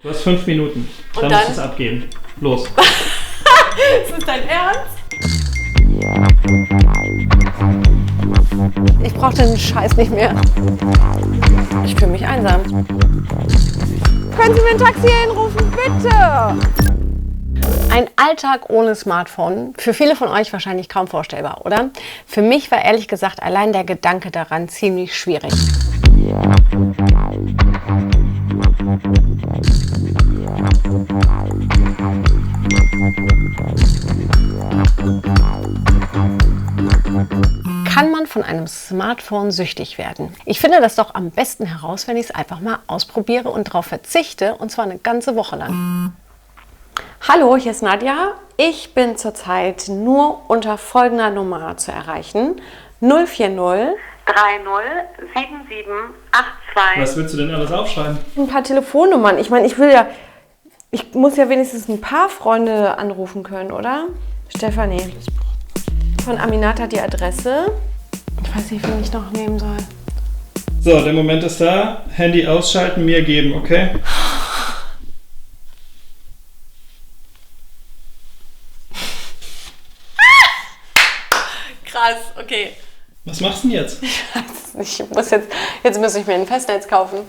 Du hast 5 Minuten. Dann musst du es abgeben. Los. Ist das dein Ernst? Ich brauche den Scheiß nicht mehr. Ich fühle mich einsam. Können Sie mir ein Taxi hinrufen, bitte? Ein Alltag ohne Smartphone, für viele von euch wahrscheinlich kaum vorstellbar, oder? Für mich war ehrlich gesagt allein der Gedanke daran ziemlich schwierig. Kann man von einem Smartphone süchtig werden? Ich finde das doch am besten heraus, wenn ich es einfach mal ausprobiere und darauf verzichte, und zwar eine ganze Woche lang. Hallo, hier ist Nadja. Ich bin zurzeit nur unter folgender Nummer zu erreichen. 040 30 77 82. Was willst du denn alles aufschreiben? Ein paar Telefonnummern. Ich meine, ich muss ja wenigstens ein paar Freunde anrufen können, oder? Stefanie. Von Aminata die Adresse. Ich weiß nicht, wen ich noch nehmen soll. So, der Moment ist da. Handy ausschalten, mir geben, okay? Krass, okay. Was machst du denn jetzt? Ich muss jetzt muss ich mir ein Festnetz kaufen.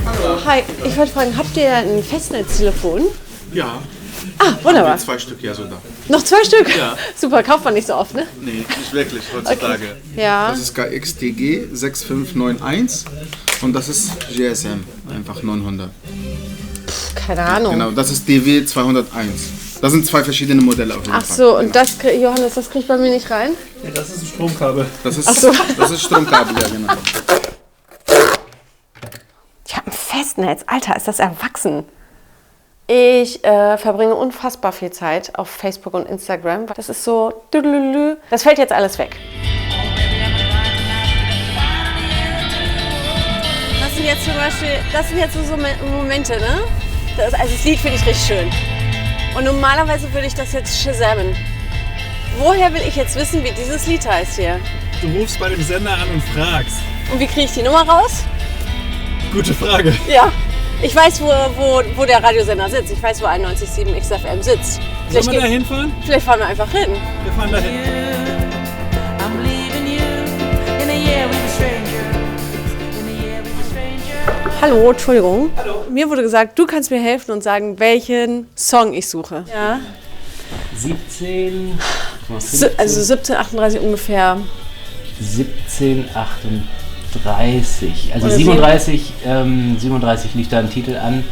Hallo. Hi, ich wollte fragen, habt ihr ein Festnetztelefon? Ja. Ah, wunderbar. 2 Stück, ja, so da. Noch 2 Stück? Ja. Super, kauft man nicht so oft, ne? Nee, nicht wirklich heutzutage. Okay. Ja. Das ist KXTG 6591 und das ist GSM, einfach 900. Keine Ahnung. Genau, das ist DW 201. Das sind 2 verschiedene Modelle auf jeden Fall. Ach so, und genau. Johannes, das kriegt bei mir nicht rein? Ja, das ist ein Stromkabel. Das ist, Ach so. das ist Stromkabel, ja, genau. Ich habe ein Festnetz. Alter, ist das erwachsen. Ich verbringe unfassbar viel Zeit auf Facebook und Instagram. Das ist so, das fällt jetzt alles weg. Das sind jetzt zum Beispiel, so Momente, ne? Also das Lied finde ich richtig schön. Und normalerweise würde ich das jetzt shazamen. Woher will ich jetzt wissen, wie dieses Lied heißt hier? Du rufst bei dem Sender an und fragst. Und wie kriege ich die Nummer raus? Gute Frage. Ja, ich weiß, wo der Radiosender sitzt. Ich weiß, wo 91.7 XFM sitzt. Sollen wir da hinfahren? Vielleicht fahren wir einfach hin. Wir fahren da hin. Hallo, Entschuldigung. Hallo. Mir wurde gesagt, du kannst mir helfen und sagen, welchen Song ich suche. Ja. 17. Also 17:38 ungefähr. 17:38. Also Oder 37 lief da ein Titel an.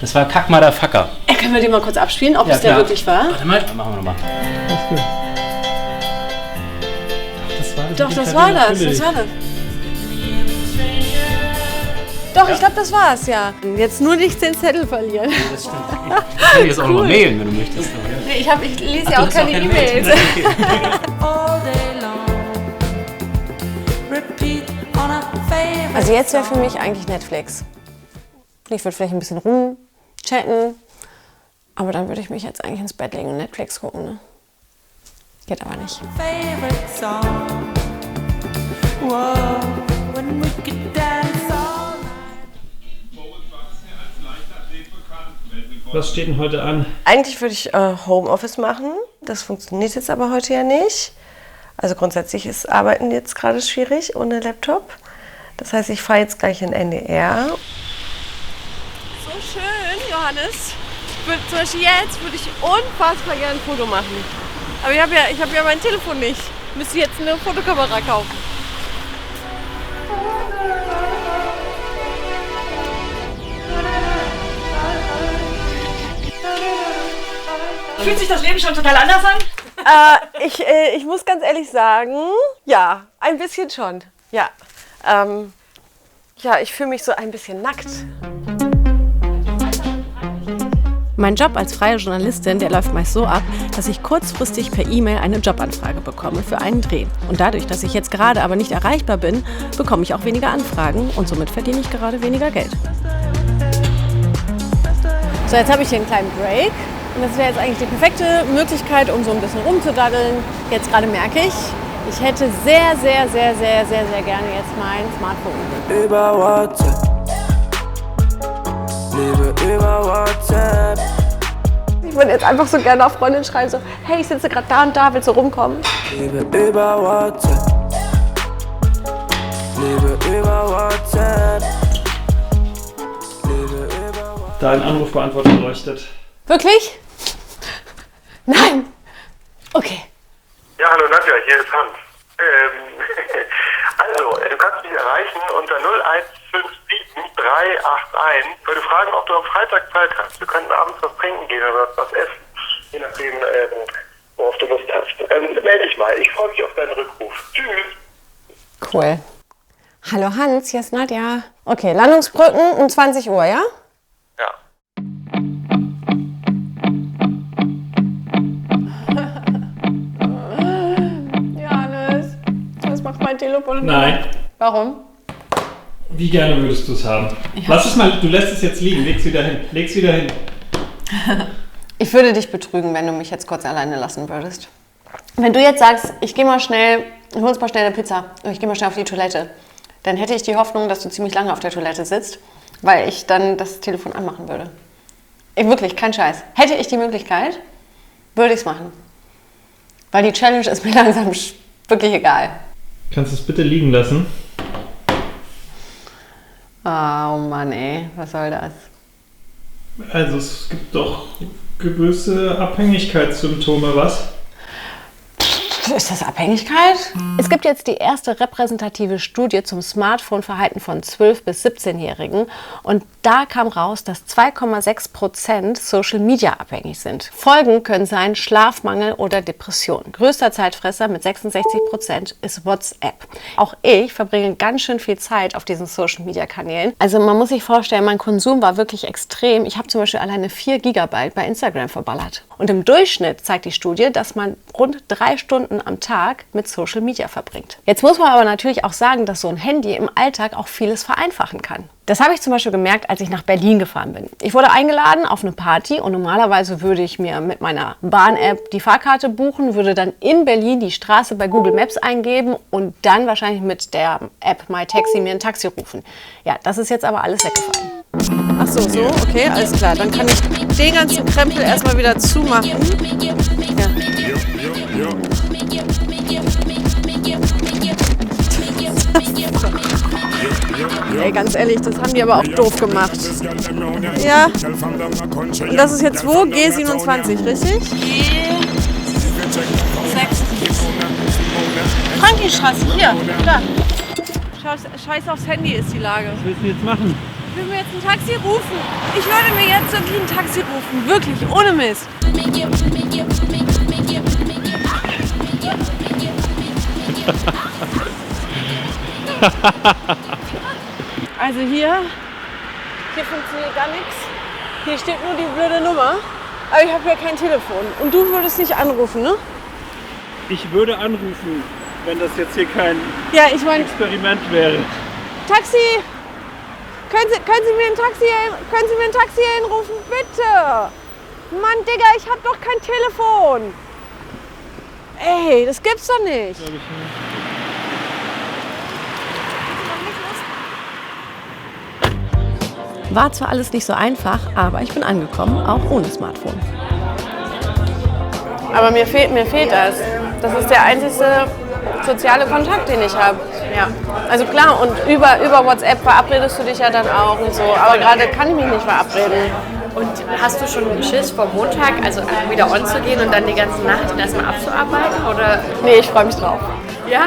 Das war Kack Motherfucker. Können wir den mal kurz abspielen, ob Ja, es der klar. wirklich war? Warte mal, machen wir nochmal. Alles gut. Doch, das war das. Doch, ich glaube, das war's, ja. Jetzt nur nicht den Zettel verlieren. Das stimmt. Ich kann dir jetzt auch noch mailen, wenn du möchtest. Nee, ich lese ja auch keine E-Mails. Also jetzt wäre für mich eigentlich Netflix. Ich würde vielleicht ein bisschen rumchatten, aber dann würde ich mich jetzt eigentlich ins Bett legen und Netflix gucken, ne? Geht aber nicht. Was steht denn heute an? Eigentlich würde ich Homeoffice machen. Das funktioniert jetzt aber heute ja nicht. Also grundsätzlich ist Arbeiten jetzt gerade schwierig ohne Laptop. Das heißt, ich fahre jetzt gleich in NDR. So schön, Johannes. Zum Beispiel jetzt würde ich unfassbar gerne ein Foto machen. Aber ich hab ja mein Telefon nicht. Müsste jetzt eine Fotokamera kaufen. Fühlt sich das Leben schon total anders an? Ich muss ganz ehrlich sagen, ja, ein bisschen schon. Ja, ja, ich fühle mich so ein bisschen nackt. Mein Job als freie Journalistin, der läuft meist so ab, dass ich kurzfristig per E-Mail eine Jobanfrage bekomme für einen Dreh. Und dadurch, dass ich jetzt gerade aber nicht erreichbar bin, bekomme ich auch weniger Anfragen und somit verdiene ich gerade weniger Geld. So, jetzt habe ich hier einen kleinen Break. Und das wäre jetzt eigentlich die perfekte Möglichkeit, um so ein bisschen rumzudaddeln. Jetzt gerade merke ich, Ich hätte sehr, sehr, sehr, sehr, sehr, sehr gerne jetzt mein Smartphone. Über WhatsApp. Liebe über WhatsApp. Ich würde jetzt einfach so gerne auf Freundin schreiben, so, hey, ich sitze gerade da und da, willst du rumkommen? Liebe über WhatsApp. Liebe über WhatsApp. Liebe über WhatsApp. Dein Anrufbeantworter leuchtet. Wirklich? Nein. Okay. Ja, hallo Nadja, hier ist Hans. Also, du kannst mich erreichen unter 0157 381. Ich wollte fragen, ob du am Freitag Zeit hast. Wir könnten abends was trinken gehen oder was essen. Je nachdem, worauf du Lust hast. Melde dich mal. Ich freue mich auf deinen Rückruf. Tschüss. Cool. Hallo Hans, hier ist Nadja. Okay, Landungsbrücken um 20 Uhr, ja? Ja. Johannes, was macht mein Telefon? Nein. Warum? Wie gerne würdest du es haben? Lass es mal, du lässt es jetzt liegen. Leg's wieder hin. Ich würde dich betrügen, wenn du mich jetzt kurz alleine lassen würdest. Wenn du jetzt sagst, ich hol uns mal schnell eine Pizza, ich gehe mal schnell auf die Toilette, dann hätte ich die Hoffnung, dass du ziemlich lange auf der Toilette sitzt, weil ich dann das Telefon anmachen würde. Wirklich, kein Scheiß. Hätte ich die Möglichkeit, würde ich es machen. Weil die Challenge ist mir langsam wirklich egal. Kannst du es bitte liegen lassen? Oh Mann, ey, was soll das? Also es gibt doch gewisse Abhängigkeitssymptome, was? Ist das Abhängigkeit? Es gibt jetzt die erste repräsentative Studie zum Smartphone-Verhalten von 12- bis 17-Jährigen und da kam raus, dass 2,6% Social-Media abhängig sind. Folgen können sein Schlafmangel oder Depression. Größter Zeitfresser mit 66% ist WhatsApp. Auch ich verbringe ganz schön viel Zeit auf diesen Social-Media-Kanälen. Also man muss sich vorstellen, mein Konsum war wirklich extrem. Ich habe zum Beispiel alleine 4 GB bei Instagram verballert. Und im Durchschnitt zeigt die Studie, dass man rund 3 Stunden am Tag mit Social Media verbringt. Jetzt muss man aber natürlich auch sagen, dass so ein Handy im Alltag auch vieles vereinfachen kann. Das habe ich zum Beispiel gemerkt, als ich nach Berlin gefahren bin. Ich wurde eingeladen auf eine Party und normalerweise würde ich mir mit meiner Bahn-App die Fahrkarte buchen, würde dann in Berlin die Straße bei Google Maps eingeben und dann wahrscheinlich mit der App MyTaxi mir ein Taxi rufen. Ja, das ist jetzt aber alles weggefallen. Ach so, okay, alles klar. Dann kann ich den ganzen Krempel erstmal wieder zumachen. Ja. Ey, ganz ehrlich, das haben die aber auch doof gemacht. Ja. Und das ist jetzt wo? G27, richtig? G6. Frankistraße, hier, da. Scheiß aufs Handy ist die Lage. Was willst du jetzt machen? Ich will mir jetzt ein Taxi rufen. Ich würde mir jetzt wirklich ein Taxi rufen. Wirklich, ohne Mist. Also hier funktioniert gar nichts. Hier steht nur die blöde Nummer. Aber ich habe ja kein Telefon. Und du würdest nicht anrufen, ne? Ich würde anrufen, wenn das jetzt hier kein Experiment wäre. Taxi! Können Sie mir ein Taxi hinrufen? Bitte! Mann, Digga, ich hab doch kein Telefon! Ey, das gibt's doch nicht! Glaube ich nicht. War zwar alles nicht so einfach, aber ich bin angekommen, auch ohne Smartphone. Aber mir fehlt das. Das ist der einzige soziale Kontakt, den ich habe. Ja. Also klar, und über WhatsApp verabredest du dich ja dann auch und so. Aber gerade kann ich mich nicht verabreden. Und hast du schon Schiss vor Montag, also wieder on zu gehen und dann die ganze Nacht erstmal abzuarbeiten? Oder? Nee, ich freue mich drauf. Ja?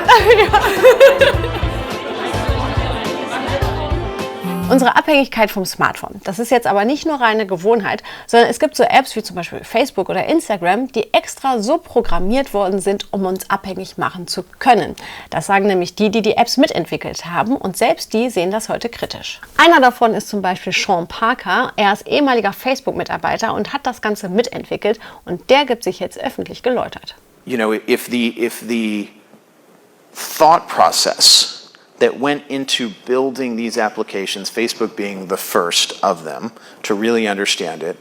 Unsere Abhängigkeit vom Smartphone, das ist jetzt aber nicht nur reine Gewohnheit, sondern es gibt so Apps wie zum Beispiel Facebook oder Instagram, die extra so programmiert worden sind, um uns abhängig machen zu können. Das sagen nämlich die Apps mitentwickelt haben und selbst die sehen das heute kritisch. Einer davon ist zum Beispiel Sean Parker. Er ist ehemaliger Facebook-Mitarbeiter und hat das Ganze mitentwickelt und der gibt sich jetzt öffentlich geläutert. You know, if the thought process that went into building these applications, Facebook being the first of them, to really understand it.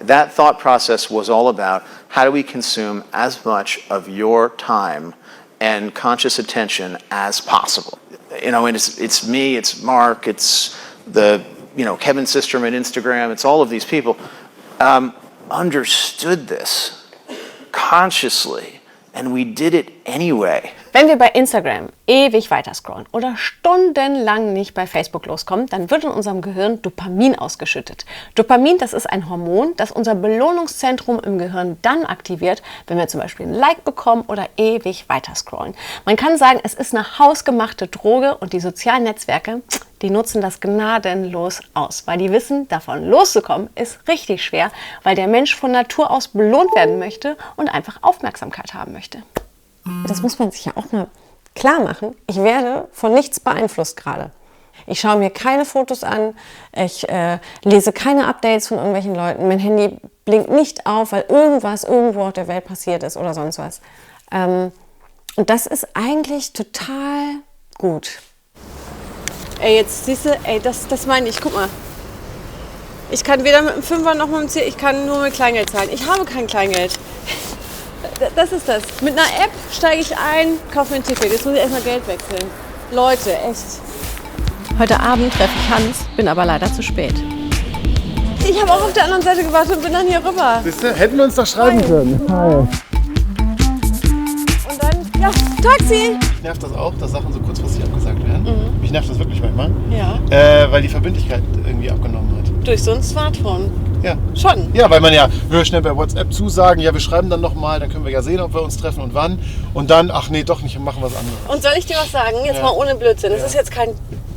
That thought process was all about how do we consume as much of your time and conscious attention as possible. You know, and it's me, it's Mark, it's the, Kevin Systrom at Instagram, it's all of these people, understood this consciously, and we did it anyway. Wenn wir bei Instagram ewig weiter scrollen oder stundenlang nicht bei Facebook loskommen, dann wird in unserem Gehirn Dopamin ausgeschüttet. Dopamin, das ist ein Hormon, das unser Belohnungszentrum im Gehirn dann aktiviert, wenn wir zum Beispiel ein Like bekommen oder ewig weiter scrollen. Man kann sagen, es ist eine hausgemachte Droge und die sozialen Netzwerke, die nutzen das gnadenlos aus, weil die wissen, davon loszukommen ist richtig schwer, weil der Mensch von Natur aus belohnt werden möchte und einfach Aufmerksamkeit haben möchte. Das muss man sich ja auch mal klar machen. Ich werde von nichts beeinflusst gerade. Ich schaue mir keine Fotos an, ich lese keine Updates von irgendwelchen Leuten. Mein Handy blinkt nicht auf, weil irgendwas irgendwo auf der Welt passiert ist oder sonst was. Und das ist eigentlich total gut. Ey, jetzt siehst du, das meine ich, guck mal. Ich kann weder mit dem Fünfer noch mit dem 10, ich kann nur mit Kleingeld zahlen. Ich habe kein Kleingeld. Das ist das. Mit einer App steige ich ein, kaufe mir ein Ticket. Jetzt muss ich erstmal Geld wechseln. Leute, echt. Heute Abend treffe ich Hans, bin aber leider zu spät. Ich habe auch auf der anderen Seite gewartet und bin dann hier rüber. Siehst du, hätten wir uns doch schreiben können. Hi. Und dann, ja, Taxi. Mich nervt das auch, dass Sachen so kurzfristig abgesagt werden. Mich nervt das wirklich manchmal. Ja. Weil die Verbindlichkeit irgendwie abgenommen hat. Durch so ein Smartphone. Ja. Schon. Ja, weil man ja schnell bei WhatsApp zusagen, ja, wir schreiben dann nochmal, dann können wir ja sehen, ob wir uns treffen und wann. Und dann, ach nee, doch nicht, machen was anderes. Und soll ich dir was sagen? Jetzt mal ohne Blödsinn. Das ist jetzt kein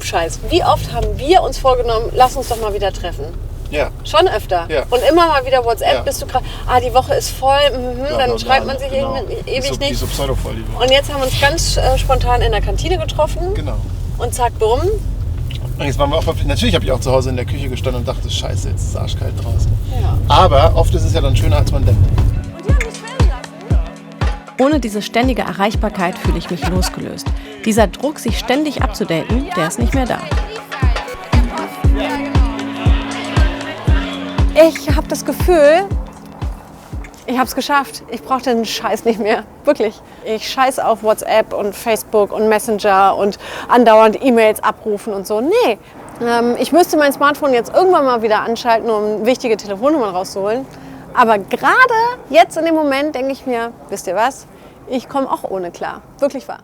Scheiß. Wie oft haben wir uns vorgenommen, lass uns doch mal wieder treffen? Ja. Schon öfter. Ja. Und immer mal wieder WhatsApp, bist du gerade, die Woche ist voll, dann schreibt man sich ewig nicht. Die so pseudo-voll, die Woche. Und jetzt haben wir uns ganz spontan in der Kantine getroffen. Genau. Und zack, bumm. Und jetzt waren wir auch, natürlich habe ich auch zu Hause in der Küche gestanden und dachte, scheiße, jetzt ist es arschkalt draußen. Ja. Aber oft ist es ja dann schöner, als man denkt. Und die haben mich filmen lassen. Ohne diese ständige Erreichbarkeit fühle ich mich losgelöst. Dieser Druck, sich ständig abzudaten, der ist nicht mehr da. Ich habe das Gefühl, ich habe es geschafft. Ich brauche den Scheiß nicht mehr. Wirklich. Ich scheiße auf WhatsApp und Facebook und Messenger und andauernd E-Mails abrufen und so. Nee. Ich müsste mein Smartphone jetzt irgendwann mal wieder anschalten, um wichtige Telefonnummern rauszuholen. Aber gerade jetzt in dem Moment denke ich mir, wisst ihr was? Ich komme auch ohne klar. Wirklich wahr.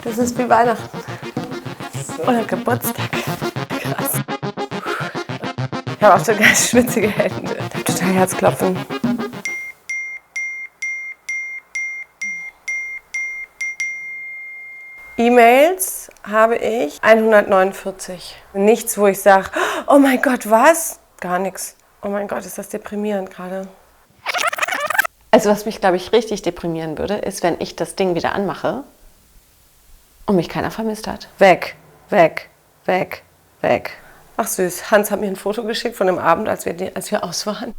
Das ist wie Weihnachten. Oder Geburtstag. Krass. Ich habe auch so ganz schwitzige Hände. Ich habe total Herzklopfen. E-Mails habe ich 149. Nichts, wo ich sage, oh mein Gott, was? Gar nichts. Oh mein Gott, ist das deprimierend gerade. Also was mich, glaube ich, richtig deprimieren würde, ist, wenn ich das Ding wieder anmache und mich keiner vermisst hat. Weg, weg, weg, weg. Ach süß, Hans hat mir ein Foto geschickt von dem Abend, als wir aus waren.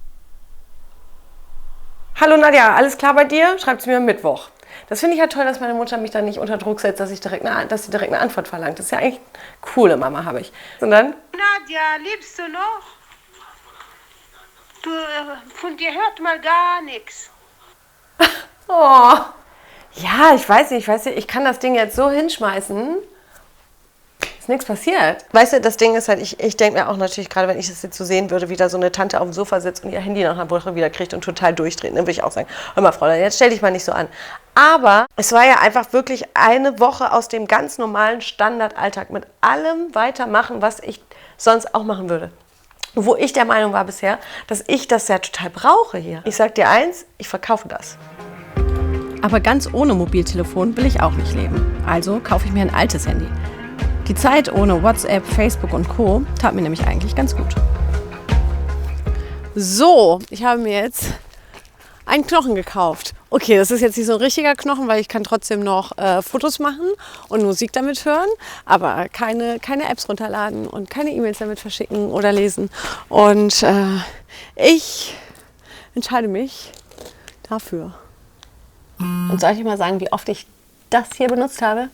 Hallo Nadja, alles klar bei dir? Schreibt sie mir am Mittwoch. Das finde ich ja toll, dass meine Mutter mich dann nicht unter Druck setzt, dass sie direkt eine Antwort verlangt. Das ist ja eigentlich eine coole Mama, habe ich. Und dann? Nadja, lebst du noch? Von dir hört mal gar nichts. Oh. Ja, ich weiß nicht, ich kann das Ding jetzt so hinschmeißen. Ist nichts passiert. Weißt du, das Ding ist halt, ich denke mir auch natürlich, gerade wenn ich das jetzt so sehen würde, wie da so eine Tante auf dem Sofa sitzt und ihr Handy nach einer Woche wieder kriegt und total durchdreht, dann würde ich auch sagen, hör mal Fräulein, jetzt stell dich mal nicht so an. Aber es war ja einfach wirklich eine Woche aus dem ganz normalen Standardalltag mit allem weitermachen, was ich sonst auch machen würde. Wo ich der Meinung war bisher, dass ich das ja total brauche hier. Ich sag dir eins, ich verkaufe das. Aber ganz ohne Mobiltelefon will ich auch nicht leben. Also kaufe ich mir ein altes Handy. Die Zeit ohne WhatsApp, Facebook und Co. tat mir nämlich eigentlich ganz gut. So, ich habe mir jetzt einen Knochen gekauft. Okay, das ist jetzt nicht so ein richtiger Knochen, weil ich kann trotzdem noch Fotos machen und Musik damit hören, aber keine Apps runterladen und keine E-Mails damit verschicken oder lesen. Und ich entscheide mich dafür. Und soll ich mal sagen, wie oft ich das hier benutzt habe?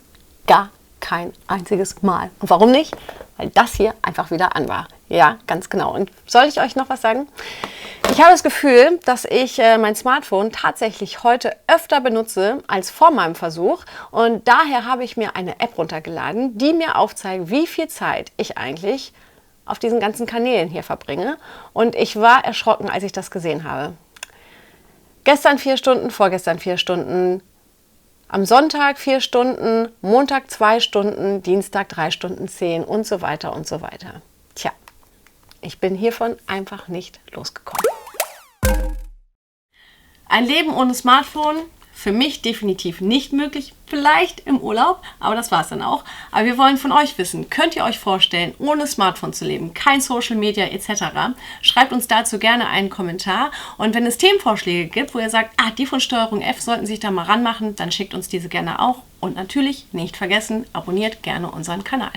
Gar kein einziges Mal. Und warum nicht? Weil das hier einfach wieder an war. Ja, ganz genau. Und soll ich euch noch was sagen? Ich habe das Gefühl, dass ich mein Smartphone tatsächlich heute öfter benutze als vor meinem Versuch und daher habe ich mir eine App runtergeladen, die mir aufzeigt, wie viel Zeit ich eigentlich auf diesen ganzen Kanälen hier verbringe und ich war erschrocken, als ich das gesehen habe. Gestern 4 Stunden, vorgestern 4 Stunden, am Sonntag 4 Stunden, Montag 2 Stunden, Dienstag 3 Stunden 10 und so weiter und so weiter. Tja, ich bin hiervon einfach nicht losgekommen. Ein Leben ohne Smartphone, für mich definitiv nicht möglich. Vielleicht im Urlaub, aber das war es dann auch. Aber wir wollen von euch wissen, könnt ihr euch vorstellen, ohne Smartphone zu leben, kein Social Media etc.? Schreibt uns dazu gerne einen Kommentar. Und wenn es Themenvorschläge gibt, wo ihr sagt, die von Steuerung F sollten sich da mal ranmachen, dann schickt uns diese gerne auch. Und natürlich nicht vergessen, abonniert gerne unseren Kanal.